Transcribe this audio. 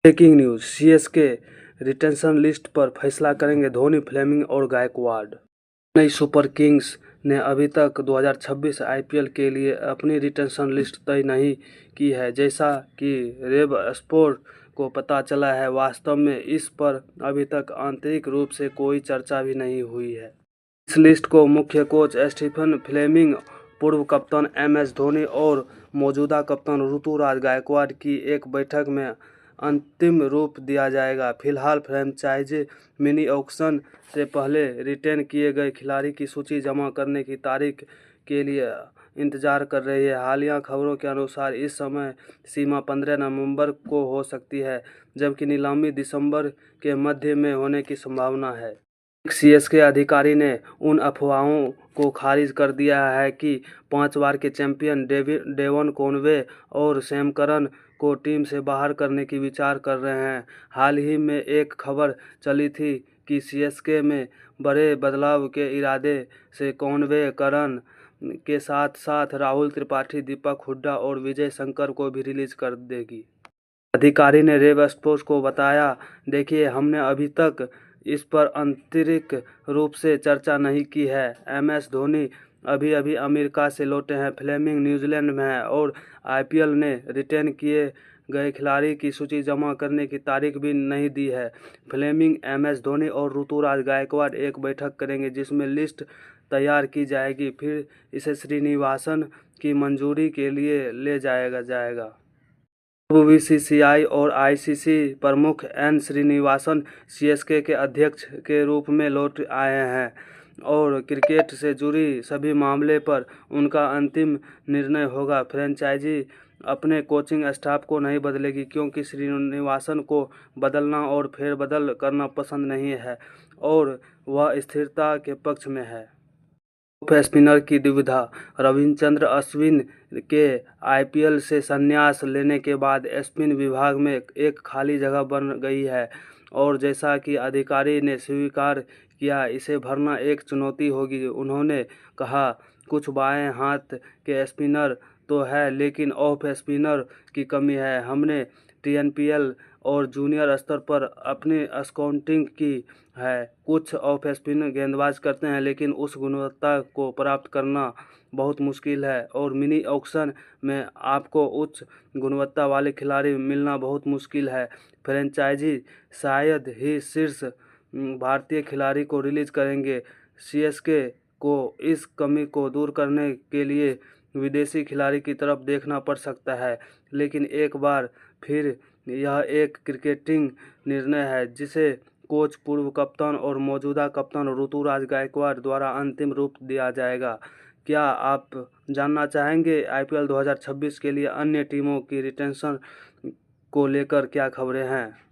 Breaking news, CSK retention list पर फैसला करेंगे धोनी, फ्लेमिंग और गायकवाड। चेन्नई सुपर किंग्स ने अभी तक 2026 आईपीएल के लिए अपनी रिटेंशन लिस्ट तय नहीं की है, जैसा कि रेव स्पोर्ट को पता चला है। वास्तव में इस पर अभी तक आंतरिक रूप से कोई चर्चा भी नहीं हुई है। इस लिस्ट को मुख्य कोच स्टीफन फ्लेमिंग, पूर्व कप्तान एमएस धोनी और मौजूदा कप्तान ऋतुराज गायकवाड की एक बैठक में अंतिम रूप दिया जाएगा। फिलहाल फ्रेंचाइजी मिनी ऑक्शन से पहले रिटेन किए गए खिलाड़ी की सूची जमा करने की तारीख के लिए इंतजार कर रही है। हालिया खबरों के अनुसार इस समय सीमा 15 नवंबर को हो सकती है, जबकि नीलामी दिसंबर के मध्य में होने की संभावना है। एक सीएसके अधिकारी ने उन अफवाहों को खारिज कर दिया है कि 5 बार के चैंपियन डेवन कॉनवे और सैम करन को टीम से बाहर करने की विचार कर रहे हैं। हाल ही में एक खबर चली थी कि सीएसके में बड़े बदलाव के इरादे से कॉनवे, करन के साथ साथ राहुल त्रिपाठी, दीपक हुड्डा और विजय शंकर को भी रिलीज कर देगी। अधिकारी ने रेव स्पोर्ट्स को बताया, देखिए, हमने अभी तक इस पर आंतरिक रूप से चर्चा नहीं की है। एमएस धोनी अभी अभी अमेरिका से लौटे हैं, फ्लेमिंग न्यूजीलैंड में है और आईपीएल ने रिटेन किए गए खिलाड़ी की सूची जमा करने की तारीख भी नहीं दी है। फ्लेमिंग, एमएस धोनी और ऋतुराज गायकवाड एक बैठक करेंगे जिसमें लिस्ट तैयार की जाएगी, फिर इसे श्रीनिवासन की मंजूरी के लिए ले जाएगा। बीसीसीआई और आईसीसी प्रमुख एन श्रीनिवासन सीएसके के अध्यक्ष के रूप में लौट आए हैं और क्रिकेट से जुड़ी सभी मामले पर उनका अंतिम निर्णय होगा। फ्रेंचाइजी अपने कोचिंग स्टाफ को नहीं बदलेगी, क्योंकि श्रीनिवासन को बदलना और फेरबदल करना पसंद नहीं है और वह स्थिरता के पक्ष में है। स्पिनर की दुविधा, रविचंद्रन अश्विन के आईपीएल से संन्यास लेने के बाद स्पिन विभाग में एक खाली जगह बन गई है और जैसा कि अधिकारी ने स्वीकार किया, इसे भरना एक चुनौती होगी। उन्होंने कहा, कुछ बाएं हाथ के स्पिनर तो है, लेकिन ऑफ स्पिनर की कमी है। हमने टीएनपीएल और जूनियर स्तर पर अपनी स्काउटिंग की है। कुछ ऑफ स्पिन गेंदबाज करते हैं, लेकिन उस गुणवत्ता को प्राप्त करना बहुत मुश्किल है और मिनी ऑक्शन में आपको उच्च गुणवत्ता वाले खिलाड़ी मिलना बहुत मुश्किल है। फ्रेंचाइजी शायद ही शीर्ष भारतीय खिलाड़ी को रिलीज करेंगे। सीएसके को इस कमी को दूर करने के लिए विदेशी खिलाड़ी की तरफ देखना पड़ सकता है, लेकिन एक बार फिर यह एक क्रिकेटिंग निर्णय है जिसे कोच, पूर्व कप्तान और मौजूदा कप्तान ऋतुराज गायकवाड द्वारा अंतिम रूप दिया जाएगा। क्या आप जानना चाहेंगे आईपीएल 2026 के लिए अन्य टीमों की रिटेंशन को लेकर क्या खबरें हैं?